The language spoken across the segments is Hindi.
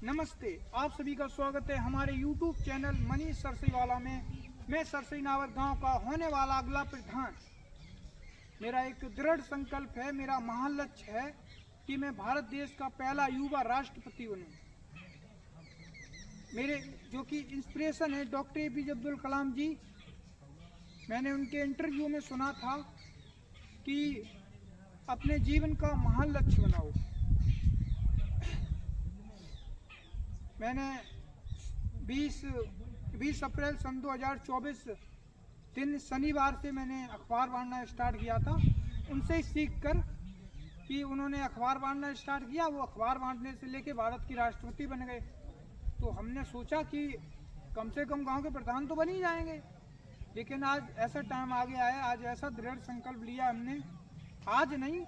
नमस्ते, आप सभी का स्वागत है हमारे YouTube चैनल मनीष सरसीवाला में। मैं सरसीनावर गांव का होने वाला अगला प्रधान। मेरा एक दृढ़ संकल्प है, मेरा महान लक्ष्य है कि मैं भारत देश का पहला युवा राष्ट्रपति बनूं। मेरे जो कि इंस्पिरेशन है डॉक्टर APJ अब्दुल कलाम जी। मैंने उनके इंटरव्यू में सुना था कि अपने जीवन का महान लक्ष्य बनाओ। मैंने 20 अप्रैल सन 2024 दिन शनिवार से मैंने अखबार बांटना स्टार्ट किया था। उनसे ही सीख कर कि उन्होंने अखबार बांटना स्टार्ट किया, वो अखबार बांटने से लेके भारत की राष्ट्रपति बन गए। तो हमने सोचा कि कम से कम गांव के प्रधान तो बन ही जाएंगे। लेकिन आज ऐसा टाइम आ गया है, आज ऐसा दृढ़ संकल्प लिया हमने। आज नहीं,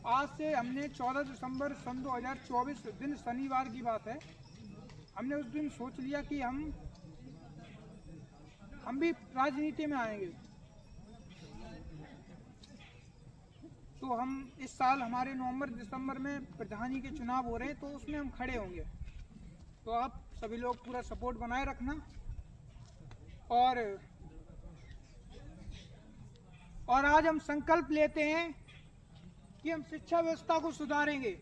आज से हमने 14 दिसंबर सन 2024 दिन शनिवार की बात है, हमने उस दिन सोच लिया कि हम भी राजनीति में आएंगे। तो हम इस साल हमारे नवंबर दिसंबर में प्रधानी के चुनाव हो रहे हैं, तो उसमें हम खड़े होंगे। तो आप सभी लोग पूरा सपोर्ट बनाए रखना। और आज हम संकल्प लेते हैं कि हम शिक्षा व्यवस्था को सुधारेंगे।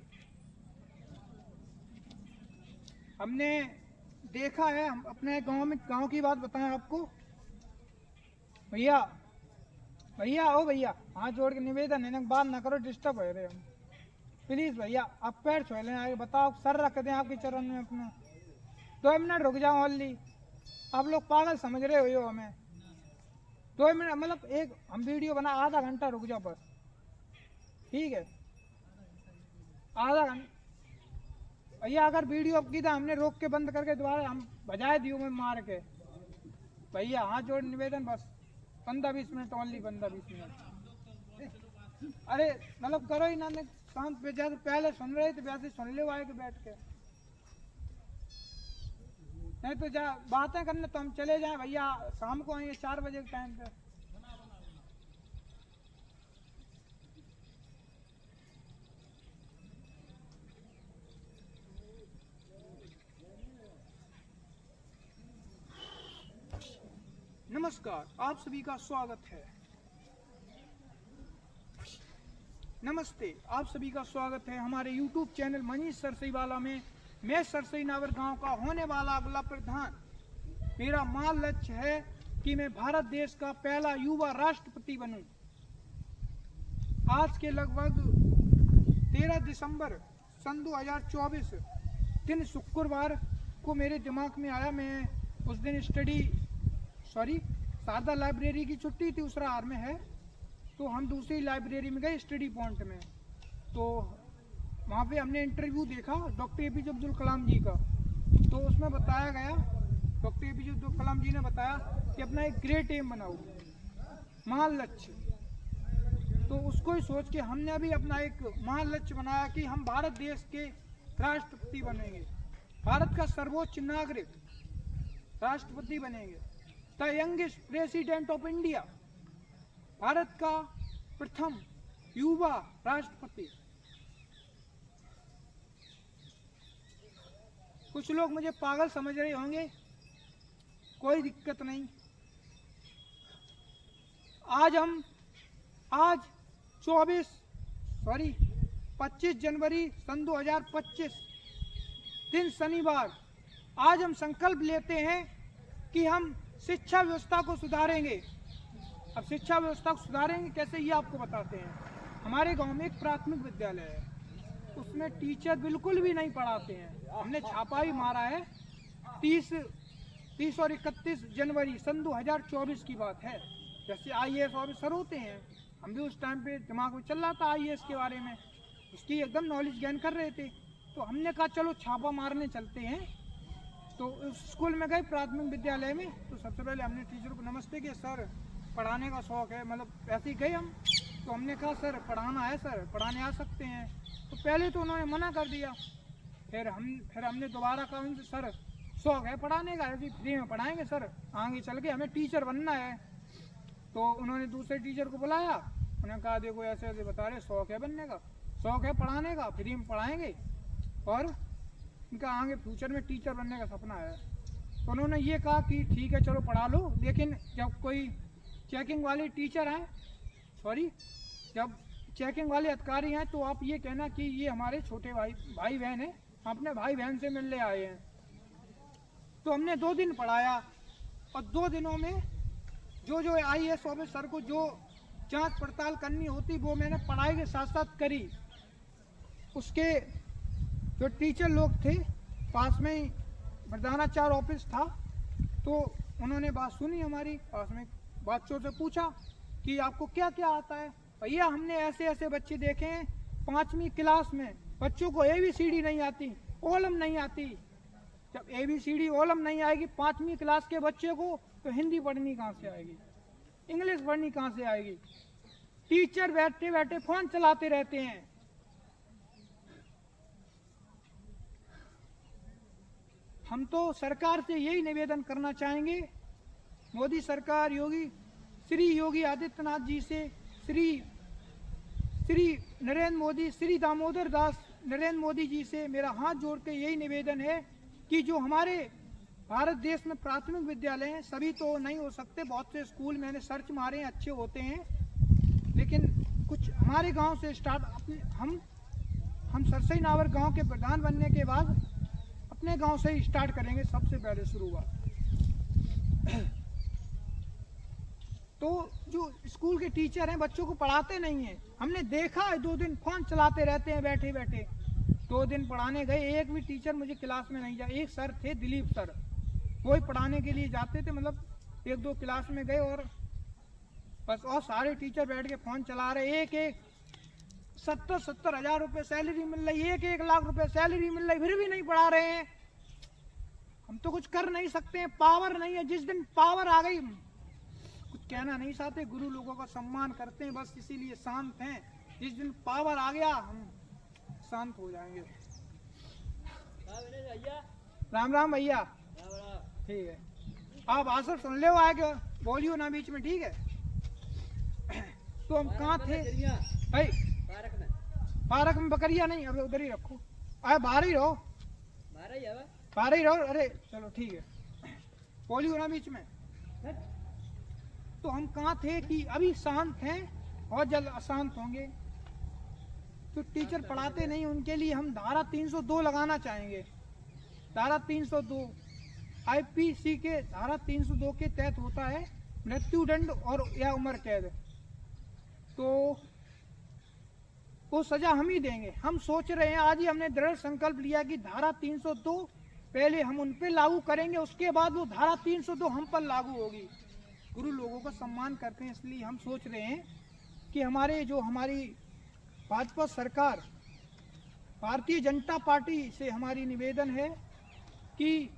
हमने देखा है, हम अपने गांव की बात बताएं आपको। भैया ओ भैया, हाथ जोड़ के निवेदन है, बात ना करो, डिस्टर्ब हो रहे हम। प्लीज भैया आप पैर छू लें, आगे बताओ, सर रख दें आपके चरण में अपना। 2 मिनट रुक जाओ ओनली। आप लोग पागल समझ रहे हो हमें। 2 मिनट मतलब एक हम वीडियो बना, आधा घंटा रुक जाओ बस, ठीक है? आधा घंटा भैया, अगर वीडियो अब की था हमने रोक के बंद करके दोबारा हम बजाए दियो में मार के। भैया हाथ जोड़ निवेदन, बस 15-20 मिनट ओनली, 15-20 मिनट। अरे मतलब करो ही ना, शांत पे, जैसे पहले सुन रहे थे वैसे सुन ले आए के बैठ के। नहीं तो जा बातें करने तो हम चले जाए भैया, शाम को आएंगे 4 बजे के टाइम पे। नमस्कार, आप सभी का स्वागत है। नमस्ते, आप सभी का स्वागत है हमारे YouTube चैनल मनीष सरसीवाला में। मैं सरसीनावर गांव का होने वाला अगला प्रधान। मेरा महान लक्ष्य है कि मैं भारत देश का पहला युवा राष्ट्रपति बनूं। आज के लगभग 13 दिसंबर सन 2024 दिन शुक्रवार को मेरे दिमाग में आया। मैं उस दिन शारदा लाइब्रेरी की छुट्टी थी, दूसरा आर में है, तो हम दूसरी लाइब्रेरी में गए स्टडी पॉइंट में। तो वहाँ पे हमने इंटरव्यू देखा डॉक्टर APJ अब्दुल कलाम जी का। तो उसमें बताया गया, डॉक्टर APJ अब्दुल कलाम जी ने बताया कि अपना एक ग्रेट एम बनाओ, महान लक्ष्य। तो उसको ही सोच के हमने भी अपना एक महान लक्ष्य बनाया कि हम भारत देश के राष्ट्रपति बनेंगे, भारत का सर्वोच्च नागरिक राष्ट्रपति बनेंगे, the youngest president of India, Bharat का प्रथम युवा राष्ट्रपति। कुछ लोग मुझे पागल समझ रहे होंगे, कोई दिक्कत नहीं। आज 25 जनवरी सन 2025 दिन शनिवार, आज हम संकल्प लेते हैं कि हम शिक्षा व्यवस्था को सुधारेंगे। अब शिक्षा व्यवस्था को सुधारेंगे कैसे, ये आपको बताते हैं। हमारे गांव में एक प्राथमिक विद्यालय है, उसमें टीचर बिल्कुल भी नहीं पढ़ाते हैं। हमने छापा भी मारा है। 30 और 31 जनवरी सन 2024 की बात है। जैसे IAS ऑफिसर होते हैं, हम भी उस टाइम पे दिमाग में चल रहा था IAS के बारे में, उसकी एकदम नॉलेज गेन कर रहे थे। तो हमने कहा चलो छापा मारने चलते हैं। तो उस स्कूल में गए, प्राथमिक विद्यालय में। तो सबसे पहले हमने टीचर को नमस्ते किया, सर पढ़ाने का शौक़ है, मतलब ऐसे ही गए हम। तो हमने कहा सर पढ़ाना है, सर पढ़ाने आ सकते हैं। तो पहले तो उन्होंने मना कर दिया। फिर हमने दोबारा कहा उनसे, सर शौक़ है पढ़ाने का, ऐसे फ्री में पढ़ाएंगे सर, आगे चल के हमें टीचर बनना है। तो उन्होंने दूसरे टीचर को बुलाया, उन्होंने कहा देखो ऐसे ऐसे बता रहे, शौक़ है बनने का, शौक़ है पढ़ाने का, फ्री में पढ़ाएंगे और इनका आगे फ्यूचर में टीचर बनने का सपना है। तो उन्होंने ये कहा कि ठीक है चलो पढ़ा लो, लेकिन जब कोई चेकिंग वाले टीचर हैं, जब चेकिंग वाले अधिकारी हैं तो आप ये कहना कि ये हमारे छोटे भाई बहन हैं, अपने भाई बहन से मिलने आए हैं। तो हमने 2 दिन पढ़ाया और 2 दिनों में जो IAS ऑफिसर को जो जांच पड़ताल करनी होती वो मैंने पढ़ाई के साथ साथ करी। उसके जो टीचर लोग थे, पास में ही प्रधानाचार्य ऑफिस था, तो उन्होंने बात सुनी हमारी, पास में बच्चों से पूछा कि आपको क्या क्या आता है। भैया हमने ऐसे ऐसे बच्चे देखे हैं 5वीं क्लास में बच्चों को ABCD नहीं आती, ओलम नहीं आती। जब ABCD ओलम नहीं आएगी 5वीं क्लास के बच्चे को, तो हिंदी पढ़नी कहाँ से आएगी, इंग्लिश पढ़नी कहाँ से आएगी। टीचर बैठे बैठे फोन चलाते रहते हैं। हम तो सरकार से यही निवेदन करना चाहेंगे, मोदी सरकार, श्री योगी आदित्यनाथ जी से, श्री नरेंद्र मोदी, श्री दामोदर दास नरेंद्र मोदी जी से मेरा हाथ जोड़ के यही निवेदन है कि जो हमारे भारत देश में प्राथमिक विद्यालय हैं, सभी तो नहीं हो सकते, बहुत से स्कूल मैंने सर्च मारे हैं अच्छे होते हैं, लेकिन कुछ हमारे गांव से स्टार्ट, हम सरसई नावर गांव के प्रधान बनने के बाद अपने गांव से ही स्टार्ट करेंगे सबसे पहले शुरुआत। तो जो स्कूल के टीचर हैं बच्चों को पढ़ाते नहीं हैं, हमने देखा है 2 दिन फोन चलाते रहते हैं बैठे बैठे। 2 दिन पढ़ाने गए, एक भी टीचर मुझे क्लास में नहीं जाए। एक सर थे दिलीप सर, वो ही पढ़ाने के लिए जाते थे, मतलब 1-2 क्लास में गए और बस, और सारे टीचर बैठ के फोन चला रहे। एक 70 हजार रुपये सैलरी मिल रही, 1 लाख रुपए सैलरी मिल रही, फिर भी नहीं पढ़ा रहे हैं। हम तो कुछ कर नहीं सकते हैं, पावर नहीं है। जिस दिन पावर आ गई कुछ कहना नहीं चाहते, गुरु लोगों का सम्मान करते हैं, बस इसीलिए शांत हैं। जिस दिन पावर आ गया हम शांत हो जाएंगे। राम राम भैया, ठीक है। आप आसर सुन ले आए, बोलियो ना बीच में, ठीक है। तो हम कहाँ थे भाई? पार्क में बकरिया नहीं, अब उधर ही रखो। अरे बाहर ही रहो, बाहर ही रहो। अरे चलो ठीक है, बोलियो ना बीच में। तो हम कहाँ थे कि अभी शांत हैं और जल्द अशांत होंगे। तो टीचर पढ़ाते नहीं, उनके लिए हम धारा 302 लगाना चाहेंगे। धारा 302 IPC के धारा 302 के तहत होता है मृत्युदंड और या उम्र कैद। तो वो सजा हम ही देंगे। हम सोच रहे हैं, आज ही हमने दृढ़ संकल्प लिया कि धारा 302 पहले हम उन पे लागू करेंगे, उसके बाद वो धारा 302 हम पर लागू होगी। गुरु लोगों का सम्मान करते हैं, इसलिए हम सोच रहे हैं कि हमारी भाजपा सरकार, भारतीय जनता पार्टी से हमारी निवेदन है कि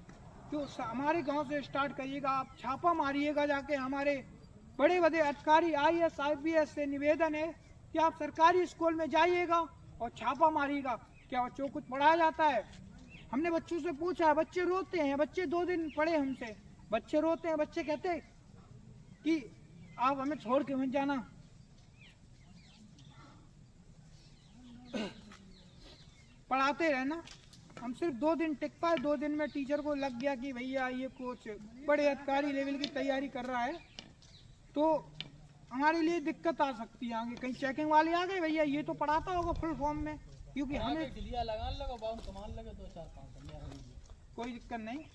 जो हमारे गांव से स्टार्ट करिएगा, आप छापा मारिएगा जाके। हमारे बड़े बड़े अधिकारी IAS IPS से निवेदन है कि आप सरकारी स्कूल में जाइएगा और छापा मारिएगा, क्या बच्चों को कुछ पढ़ाया जाता है। हमने बच्चों से पूछा है, बच्चे रोते हैं। बच्चे 2 दिन पढ़े हमसे, बच्चे रोते हैं। बच्चे कहते हैं कि आप हमें छोड़ के मत जाना। पढ़ाते रहना। हम सिर्फ 2 दिन टिक पाए, 2 दिन में टीचर को लग गया कि भैया ये कोच बड़े अधिकारी लेवल की तैयारी कर रहा है, तो हमारे लिए दिक्कत आ सकती है आगे। कहीं चेकिंग वाले आ गए, भैया ये तो पढ़ाता होगा फुल फॉर्म में, क्योंकि हमें कोई दिक्कत नहीं।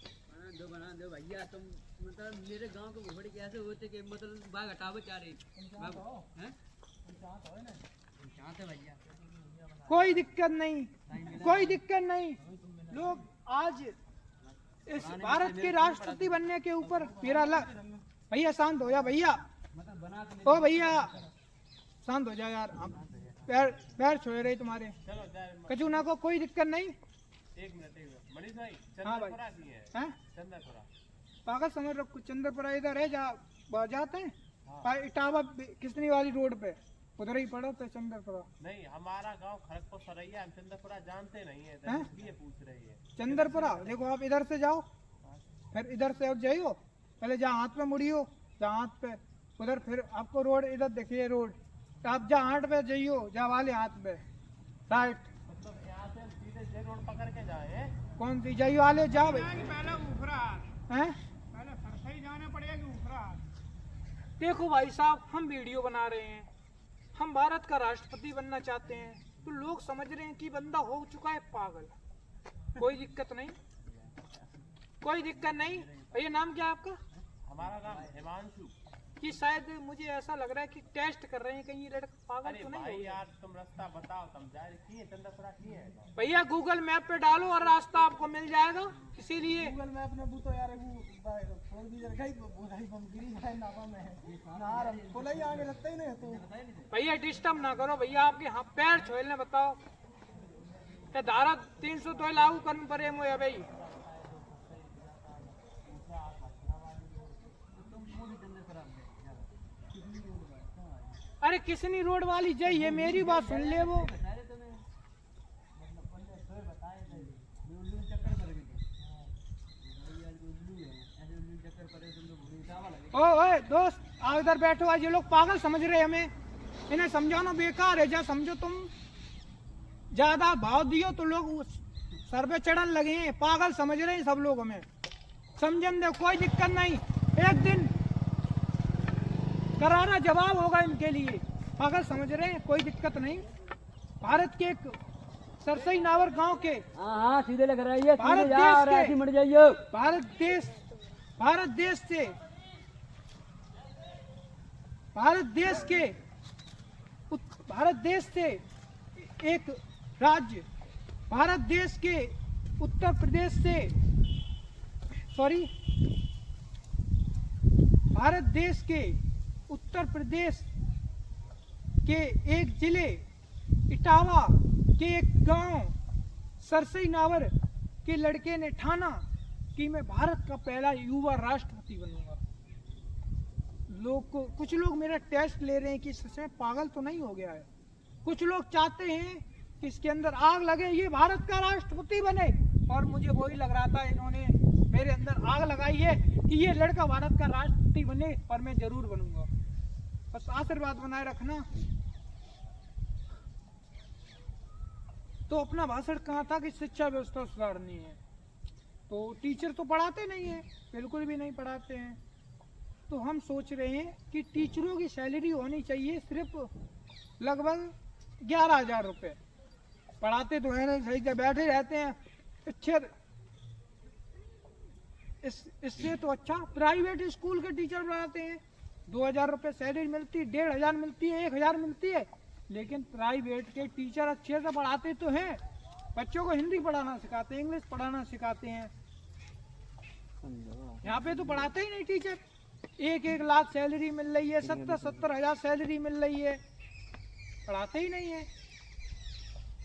बना दो भैया, तुम मतलब मेरे गांव के घोड़े कैसे होते कि मतलब बाघ हटावे क्या रही हैं? भैया कोई दिक्कत नहीं, कोई दिक्कत नहीं। लोग आज इस भारत के राष्ट्रपति बनने के ऊपर मेरा भैया शांत हो जा भैया, ओ भैया शांत हो जा यार, पैर छोड़ रहे तुम्हारे कचूना को। कोई दिक्कत नहीं। एक मिनट मनीष भाई, हाँ भाई, हैं चंद्रपुरा पागल समझ रखो। चंद्रपुरा इधर है, जाते हैं इटावा किसनी वाली रोड पे, उधर ही पड़ो तो चंद्रपुरा। नहीं, हमारा गांव खड़गपुर सरैया, हम चंद्रपुरा जानते नहीं है, इसलिए पूछ रही है। चंद्रपुरा देखो, आप इधर से जाओ, फिर इधर से अब जाइयो, पहले जहाँ हाथ पे मुड़ियो, जहाँ हाथ पे उधर, फिर आपको रोड इधर देखिए रोड, तो आप जहाँ हाथ पे जाइयो, जहाँ वाले हाथ पे राइट। मतलब यहाँ से हम सीधे जे रोड पकड़ के जाए कौन सी जय वाले जा भाई पहले ऊपरा हैं? पहले सरसई जाना पड़ेगा कि ऊपरा। देखो भाई साहब, हम वीडियो बना रहे हैं, हम भारत का राष्ट्रपति बनना चाहते हैं, तो लोग समझ रहे हैं कि बंदा हो चुका है पागल। कोई दिक्कत नहीं, कोई दिक्कत नहीं। भैया नाम क्या है आपका? हमारा नाम हिमांशु। कि शायद मुझे ऐसा लग रहा है कि टेस्ट कर रहे हैं कहीं ये लड़का पागल अरे तो नहीं भाई हो गया। यार तुम रास्ता बताओ, तुम जा रही थी चंद्रपुरा की है। भैया गूगल मैप पे डालो और रास्ता आपको मिल जाएगा, इसीलिए गूगल मैप में वो तो यार वो छोड़ दीजिए गई बुलाई बमगिरी है नावा में है नार बोलाई आगे लगता ही नहीं है तो भैया डिस्टर्ब ना करो। भैया आपके हाथ पैर छोलने बताओ क्या धारा 300 तो लागू करनी पड़े मुझे भाई। अरे किसनी रोड वाली जय, ये मेरी बात सुन ले वो। ओए दोस्त आओ इधर बैठो। आज ये लोग पागल समझ रहे हैं हमें, इन्हें समझाना बेकार है। जा समझो तुम, ज्यादा भाव दियो तो लोग सर पे चढ़न लगे हैं। पागल समझ रहे हैं सब लोग हमें, समझन दे, कोई दिक्कत नहीं। एक दिन करारा जवाब होगा इनके लिए। पागल समझ रहे हैं, कोई दिक्कत नहीं। भारत के एक सरसई नावर गांव के हाँ सीधे लग रहा है ये, भारत सीधे जा और देश के- ऐसे मर जाइए। भारत देश के भारत देश से एक राज्य, भारत देश के उत्तर प्रदेश से भारत देश के उत्तर प्रदेश के एक जिले इटावा के एक गांव सरसई नावर के लड़के ने ठाना कि मैं भारत का पहला युवा राष्ट्रपति बनूंगा। कुछ लोग मेरा टेस्ट ले रहे हैं कि सच में पागल तो नहीं हो गया है। कुछ लोग चाहते हैं कि इसके अंदर आग लगे, ये भारत का राष्ट्रपति बने, और मुझे वही लग रहा था इन्होंने मेरे अंदर आग लगाई है कि ये लड़का भारत का राष्ट्रपति बने, और मैं जरूर बनूंगा। बस आशीर्वाद बनाए रखना। तो अपना भाषण कहा था कि शिक्षा व्यवस्था सुधारनी है, तो टीचर तो पढ़ाते नहीं है, बिल्कुल भी नहीं पढ़ाते हैं। तो हम सोच रहे हैं कि टीचरों की सैलरी होनी चाहिए सिर्फ लगभग 11,000 रुपये। पढ़ाते तो हैं नहीं, सही से बैठे रहते हैं। अच्छे इससे तो अच्छा प्राइवेट स्कूल के टीचर पढ़ाते हैं, 2,000 रुपये सैलरी मिलती है, 1,500 मिलती है, 1,000 मिलती है। लेकिन प्राइवेट के टीचर अच्छे से पढ़ाते तो हैं, बच्चों को हिंदी पढ़ाना सिखाते हैं, इंग्लिश पढ़ाना सिखाते हैं। यहाँ पे तो पढ़ाते ही नहीं टीचर। 1-1 लाख सैलरी मिल रही है, 70-70 हजार सैलरी मिल रही है, पढ़ाते ही नहीं है।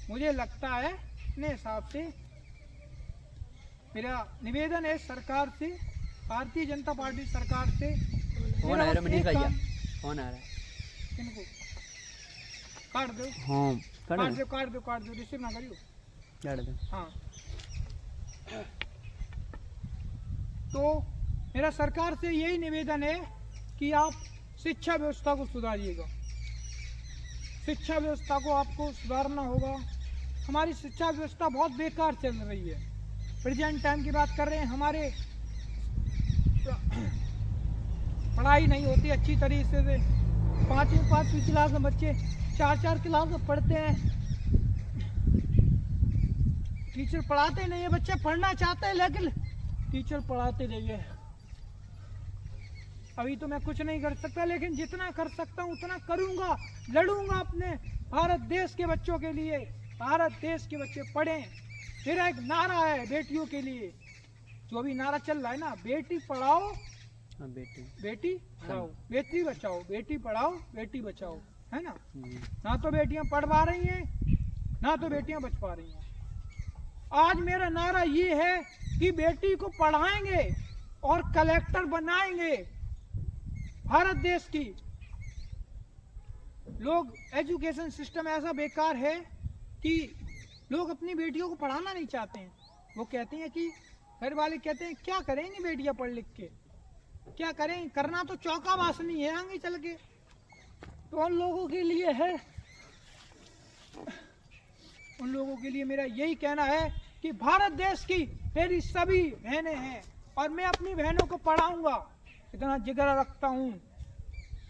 मुझे लगता है अपने हिसाब से मेरा निवेदन है सरकार से, भारतीय जनता पार्टी सरकार से। कौन आ रहा है मनीष भैया? कौन आ रहा है? किनको काट दो, हाँ काट दो, रिसीव ना करियो। हाँ, तो मेरा सरकार से यही निवेदन है कि आप शिक्षा व्यवस्था को सुधारिएगा। शिक्षा व्यवस्था को आपको सुधारना होगा। हमारी शिक्षा व्यवस्था बहुत बेकार चल रही है। प्रेजेंट टाइम की बात कर रहे हैं, हमारे पढ़ाई नहीं होती अच्छी तरीके से। 5वीं क्लास में बच्चे 4 क्लास में पढ़ते हैं, टीचर पढ़ाते नहीं है। बच्चे पढ़ना चाहते हैं लेकिन टीचर पढ़ाते नहीं है। अभी तो मैं कुछ नहीं कर सकता, लेकिन जितना कर सकता हूँ उतना करूँगा। लड़ूंगा अपने भारत देश के बच्चों के लिए। भारत देश के बच्चे पढ़ें। मेरा एक नारा है बेटियों के लिए, जो भी नारा चल रहा है ना, बेटी पढ़ाओ बेटी पढ़ाओ, बेटी बचाओ, बेटी पढ़ाओ बेटी बचाओ, है ना। ना तो बेटियां पढ़ पा रही हैं, ना तो बेटियां बच पा रही हैं। आज मेरा नारा ये है कि बेटी को पढ़ाएंगे और कलेक्टर बनाएंगे भारत देश की। लोग एजुकेशन सिस्टम ऐसा बेकार है कि लोग अपनी बेटियों को पढ़ाना नहीं चाहते हैं। वो कहते हैं कि घर वाले कहते हैं क्या करेंगी बेटियां पढ़ लिख के, क्या करें, करना तो चौका वासनी है आगे चल के। तो उन लोगों के लिए है, उन लोगों के लिए मेरा यही कहना है कि भारत देश की मेरी सभी बहनें हैं और मैं अपनी बहनों को पढ़ाऊंगा, इतना जिगर रखता हूँ।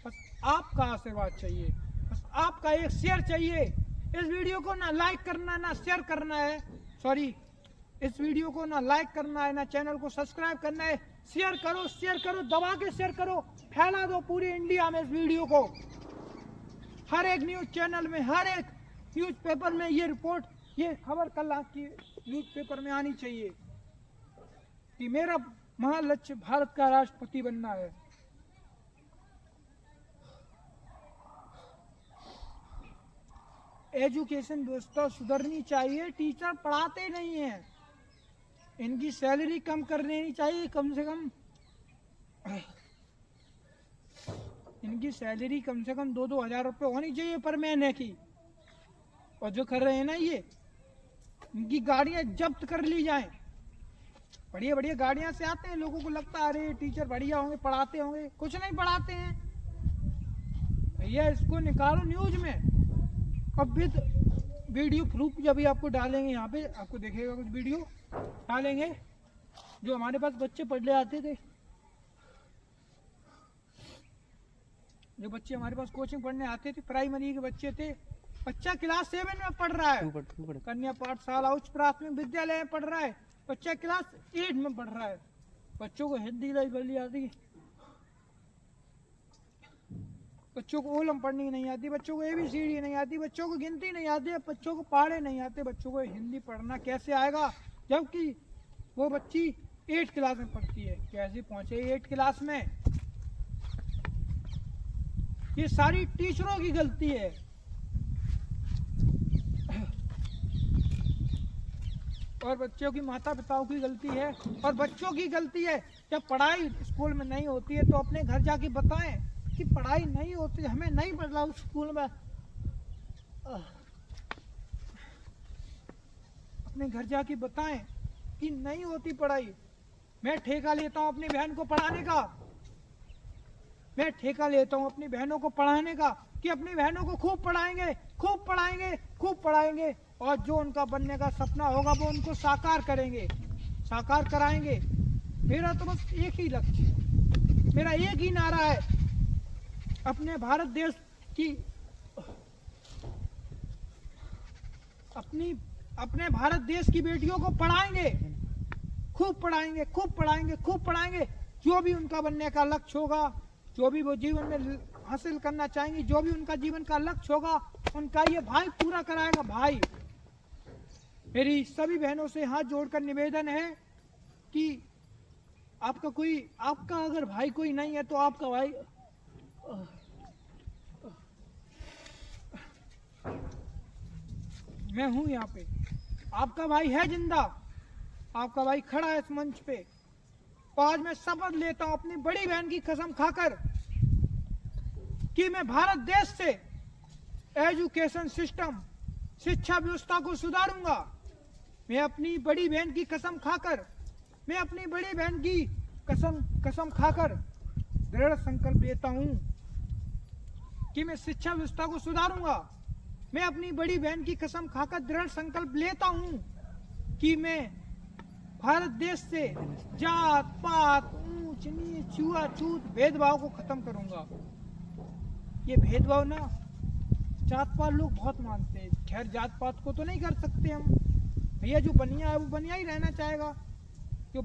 बस आपका आशीर्वाद चाहिए, बस आपका एक शेयर चाहिए। इस वीडियो को ना लाइक करना ना शेयर करना है, सॉरी, इस वीडियो को ना लाइक करना है ना चैनल को सब्सक्राइब करना है। शेयर करो, दबा के शेयर करो, फैला दो पूरे इंडिया में इस वीडियो को। हर एक न्यूज चैनल में, हर एक न्यूज़पेपर में ये रिपोर्ट, ये खबर कल की न्यूज़पेपर में आनी चाहिए कि मेरा महान लक्ष्य भारत का राष्ट्रपति बनना है। एजुकेशन व्यवस्था सुधरनी चाहिए। टीचर पढ़ाते नहीं हैं, इनकी सैलरी कम कर देनी चाहिए, कम से कम इनकी सैलरी कम से कम 2-2 हज़ार रुपये होनी चाहिए पर महीने की। और जो कर रहे हैं ना ये, इनकी गाड़ियां जब्त कर ली जाएं। बढ़िया बढ़िया गाड़ियां से आते हैं, लोगों को लगता है अरे टीचर बढ़िया होंगे, पढ़ाते होंगे, कुछ नहीं पढ़ाते हैं भैया। इसको निकालो न्यूज में। अब भी वीडियो प्रूफ जब भी आपको डालेंगे, यहाँ पे आपको देखेगा कुछ वीडियो डालेंगे जो हमारे पास बच्चे पढ़ने आते थे, जो बच्चे हमारे पास कोचिंग पढ़ने आते थे, प्राइमरी के बच्चे थे। बच्चा क्लास 7 में पढ़ रहा है, कन्या पाठशाला उच्च प्राथमिक विद्यालय में पढ़ रहा है। बच्चा क्लास 8 में पढ़ रहा है। बच्चों को हिंदी नहीं बोलनी आती, बच्चों को ओलम पढ़नी नहीं आती, बच्चों को ABCD नहीं आती, बच्चों को गिनती नहीं आती, बच्चों को पहाड़े नहीं आते। बच्चों को हिंदी पढ़ना कैसे आएगा जबकि वो बच्ची 8 क्लास में पढ़ती है? कैसे पहुंचे 8 क्लास में? ये सारी टीचरों की गलती है। और बच्चों की माता पिताओं की गलती है, और बच्चों की गलती है जब पढ़ाई स्कूल में नहीं होती है तो अपने घर जाके बताएं कि पढ़ाई नहीं होती, हमें नहीं पढ़ रहा स्कूल में। अपने घर जाके बताएं कि नहीं होती पढ़ाई। मैं ठेका लेता हूं अपनी बहन को पढ़ाने का, मैं ठेका लेता हूं अपनी बहनों को पढ़ाने का कि अपनी बहनों को खूब पढ़ाएंगे, खूब पढ़ाएंगे, खूब पढ़ाएंगे, और जो उनका बनने का सपना होगा वो उनको साकार करेंगे, साकार कराएंगे। मेरा तो बस एक ही लक्ष्य है, मेरा एक ही नारा है, अपने भारत देश की, अपने भारत देश की बेटियों को पढ़ाएंगे, खूब पढ़ाएंगे, खूब पढ़ाएंगे, खूब पढ़ाएंगे। जो भी उनका बनने का लक्ष्य होगा, जो भी वो जीवन में हासिल करना चाहेंगे, जो भी उनका जीवन का लक्ष्य होगा, उनका ये भाई पूरा कराएगा। भाई, मेरी सभी बहनों से हाथ जोड़कर निवेदन है कि आपका अगर भाई कोई नहीं है तो आपका भाई मैं हूं यहाँ पे, आपका भाई है जिंदा, आपका भाई खड़ा है इस मंच पे। तो आज मैं शपथ लेता हूं अपनी बड़ी बहन की कसम खाकर कि मैं भारत देश से एजुकेशन सिस्टम, शिक्षा व्यवस्था को सुधारूंगा। मैं अपनी बड़ी बहन की कसम खाकर, मैं अपनी बड़ी बहन की कसम खाकर दृढ़ संकल्प लेता हूं कि मैं शिक्षा व्यवस्था को सुधारूंगा। मैं अपनी बड़ी बहन की कसम खाकर दृढ़ संकल्प लेता हूं कि मैं भारत देश से जात पात, ऊंच नीच, छुआछूत, भेदभाव को खत्म करूंगा। ये भेदभाव ना जात पात लोग बहुत मानते हैं, खैर जात पात को तो नहीं कर सकते हम भैया। जो बनिया है वो बनिया ही रहना चाहेगा, जो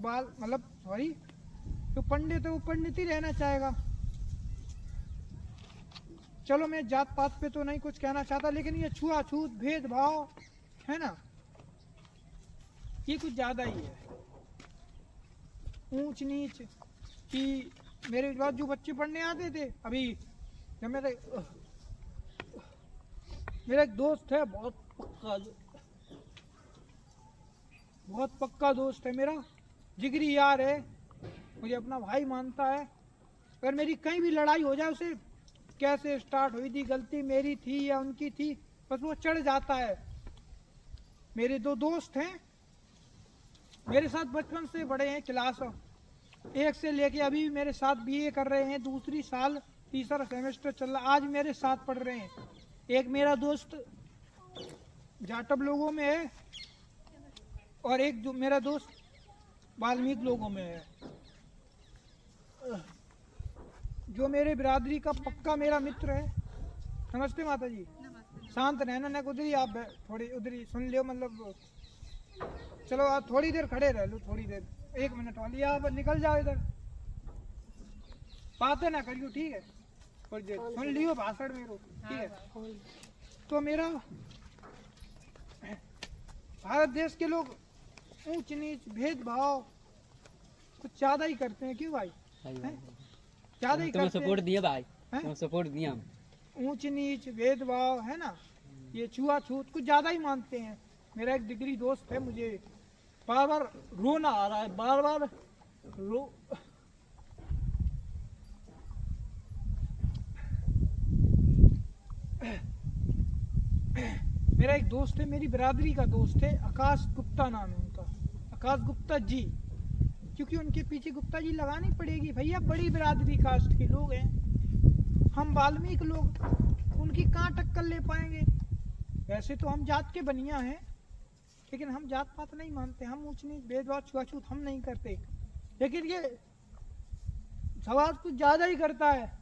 जो पंडित है वो पंडित ही रहना चाहेगा। चलो मैं जात पात पे तो नहीं कुछ कहना चाहता, लेकिन ये छुआछूत, भेदभाव है ना, ये कुछ ज्यादा ही है। ऊंच नीच कि मेरे बाद जो बच्चे पढ़ने आते थे, अभी जब मेरा एक दोस्त है, बहुत पक्का दोस्त है, मेरा जिगरी यार है, मुझे अपना भाई मानता है। अगर मेरी कहीं भी लड़ाई हो जाए, उसे कैसे स्टार्ट हुई थी, गलती मेरी थी या उनकी थी, बस वो चढ़ जाता है। मेरे 2 दोस्त हैं, मेरे साथ बचपन से बड़े हैं, क्लास 1 से लेके अभी भी मेरे साथ BA कर रहे हैं, दूसरी साल 3रा सेमेस्टर चल रहा, आज मेरे साथ पढ़ रहे हैं। एक मेरा दोस्त जाटव लोगों में है और एक जो मेरा दोस्त वाल्मीकि लोगों में है, जो मेरे बिरादरी का पक्का मेरा मित्र है। नमस्ते माता जी। शांत रहना ना, उधर ही आप थोड़ी उधर ही सुन लियो, मतलब चलो आप थोड़ी देर खड़े रह लो, थोड़ी देर 1 मिनट वाली, आप निकल जाओ इधर, बातें ना करियो, ठीक है? थोड़ी देर सुन लियो भाषण मेरो, ठीक है? तो मेरा भारत देश के लोग ऊंच नीच भेदभाव कुछ ज्यादा ही करते हैं, क्यों भाई? ज्यादा ही करते सपोर्ट दिया भाई, हैं? सपोर्ट दिया हम। ऊंच नीच भेदभाव है ना, ये छुआछूत कुछ ज्यादा ही मानते हैं। मेरा एक डिग्री दोस्त है, मुझे बार बार रोना आ रहा है, बार बार रो मेरा एक दोस्त है, मेरी बिरादरी का दोस्त है, आकाश गुप्ता नाम है उनका, आकाश गुप्ता जी, क्योंकि उनके पीछे गुप्ता जी लगानी पड़ेगी भैया, बड़ी बिरादरी कास्ट के लोग हैं, हम वाल्मीकि लोग, उनकी कहाँ टक्कर ले पाएंगे? वैसे तो हम जात के बनिया हैं, लेकिन हम जात पात नहीं मानते, हम ऊंच नीच भेदभाव छुआछूत हम नहीं करते, लेकिन ये समाज कुछ ज्यादा ही करता है,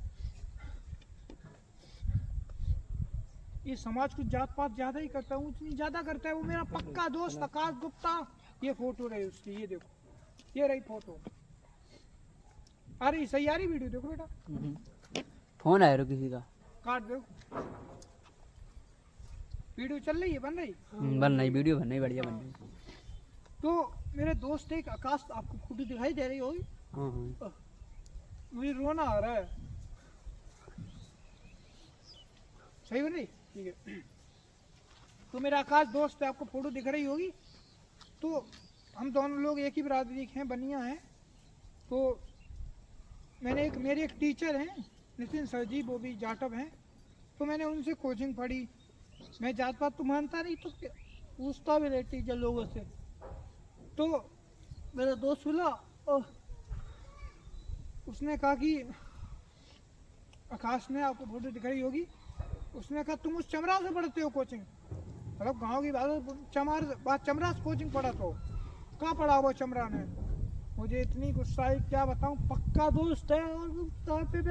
ये समाज कुछ जात पात ज्यादा ही करता है, ऊंच नीच ज्यादा करता है। वो मेरा पक्का दोस्त आकाश गुप्ता, ये फोटो रही उसकी, ये देखो, ये रही फोटो, अरे सही आ रही वीडियो, देखो बेटा, फोन आया रो किसी का, काट दो, वीडियो चल रही है, बन रही, बन रही वीडियो, बन रही बढ़िया बन रही। तो मेरे दोस्त एक आकाश, आपको फोटो दिखाई दे रही होगी, हाँ मुझे रोना आ रहा है, सही बन रही, ठीक है? तो मेरा आकाश दोस्त है, आपको फोटो दिख रही होगी, तो हम दोनों लोग एक ही बिरादरी के हैं, बनिया हैं। तो मैंने मेरे एक टीचर हैं नितिन सर जी, वो भी जाटव हैं, तो मैंने उनसे कोचिंग पढ़ी। मैं जात पात तो मानता नहीं, तो पूछता भी रहे टीचर लोगों से। तो मेरा दोस्त बोला, उसने कहा कि आकाश ने, आपको फोटो दिख रही होगी, उसने कहा तुम उस चमरा से पढ़ते हो कोचिंग? मतलब गांव की बात, चमरा से कोचिंग पढ़ा, तो कहाँ पढ़ा वो चमरा ने? मुझे इतनी गुस्सा आई, क्या बताऊं, पक्का दोस्त है, और पे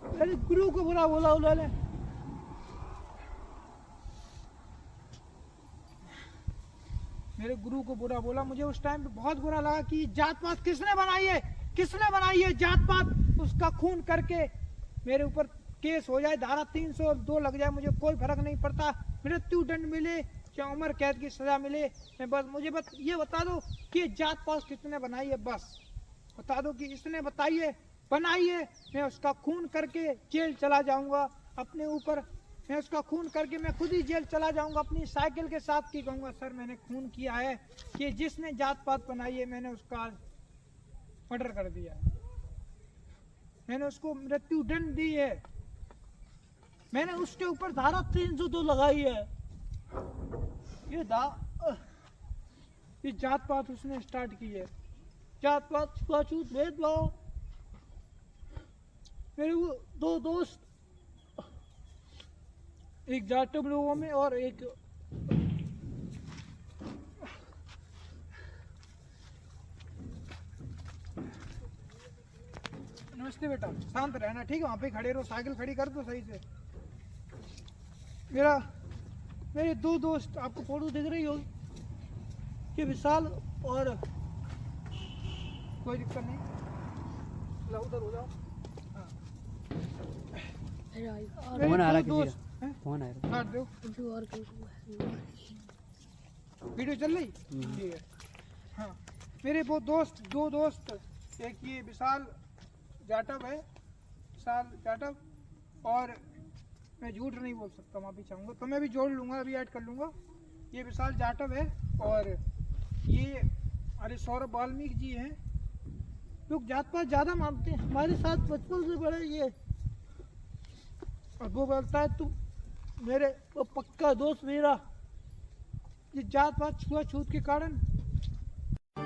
मेरे गुरु को बुरा बोला उन्होंने। मेरे गुरु को बुरा बोला, मुझे उस टाइम पे बहुत बुरा लगा कि जात पात किसने बनाई है, किसने बनाई है जात पात? उसका खून करके मेरे ऊपर केस हो जाए, धारा 302 लग जाए, मुझे कोई फर्क नहीं पड़ता, मृत्यु दंड मिले या उम्र कैद की सजा मिले, मैं बस, मुझे बस ये बता दो कि जात पात किसने बनाई है, बस बता दो कि इसने बताई है, बनाई है, मैं उसका खून करके जेल चला जाऊंगा अपने ऊपर, मैं उसका खून करके मैं खुद ही जेल चला जाऊंगा अपनी साइकिल के साथ, की कहूंगा सर मैंने खून किया है, कि जिसने जात पात बनाई है मैंने उसका मर्डर कर दिया, मैंने उसको मृत्यु दंड दी है, मैंने उसके ऊपर धारा 302 लगाई है। ये जात पात उसने स्टार्ट की है, जात पात छुआछूत भेदभाव। मेरे वो 2 दोस्त, एक जाटव लोगों में और एक नमस्ते बेटा, शांत रहना, ठीक है? वहां पे खड़े रहो, साइकिल खड़ी कर दो सही से। मेरे 2 दोस्त, आपको फोटो दिख रही होगी, ये विशाल, और कोई दिक्कत नहीं, उधर हो जाओ। फोन आ रहा किसी का, फोन आ रहा, काट दो, वीडियो चल रही, ठीक है? हाँ, मेरे वो दोस्त, 2 दोस्त, एक ये विशाल जाटव है, विशाल जाटव, और मैं झूठ नहीं बोल सकता, माफी चाहूँगा, तो मैं भी जोड़ लूँगा, अभी ऐड कर लूँगा, ये विशाल जाटव है, और ये अरे सौरभ वाल्मीकि जी हैं। लोग जात पात ज़्यादा मानते हैं, हमारे साथ बचपन से बड़े ये, और वो बोलता है तुम मेरे, वो पक्का दोस्त मेरा, ये जात पात छुआछूत के कारण।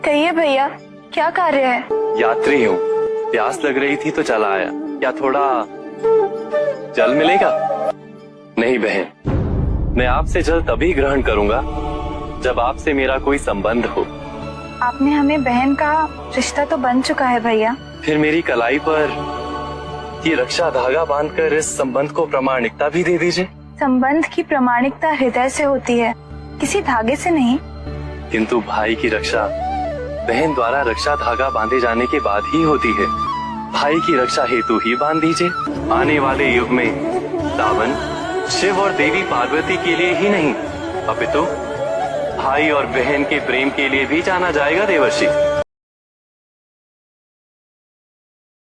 कहिए भैया, क्या कार्य है? यात्री हूँ, प्यास लग रही थी तो चला आया, क्या थोड़ा जल मिलेगा? नहीं बहन, मैं आपसे जल तभी ग्रहण करूंगा जब आपसे मेरा कोई संबंध हो। आपने हमें बहन का रिश्ता तो बन चुका है भैया। फिर मेरी कलाई पर ये रक्षा धागा बांधकर इस संबंध को प्रामाणिकता भी दे दीजिए। संबंध की प्रामाणिकता हृदय से होती है, किसी धागे से नहीं। किंतु भाई की रक्षा बहन द्वारा रक्षा धागा बांधे जाने के बाद ही होती है। भाई की रक्षा हेतु ही बांध दीजिए। आने वाले युग में रावण शिव और देवी पार्वती के लिए ही नहीं, अपितु भाई और बहन के प्रेम के लिए भी जाना जाएगा देवर्षि।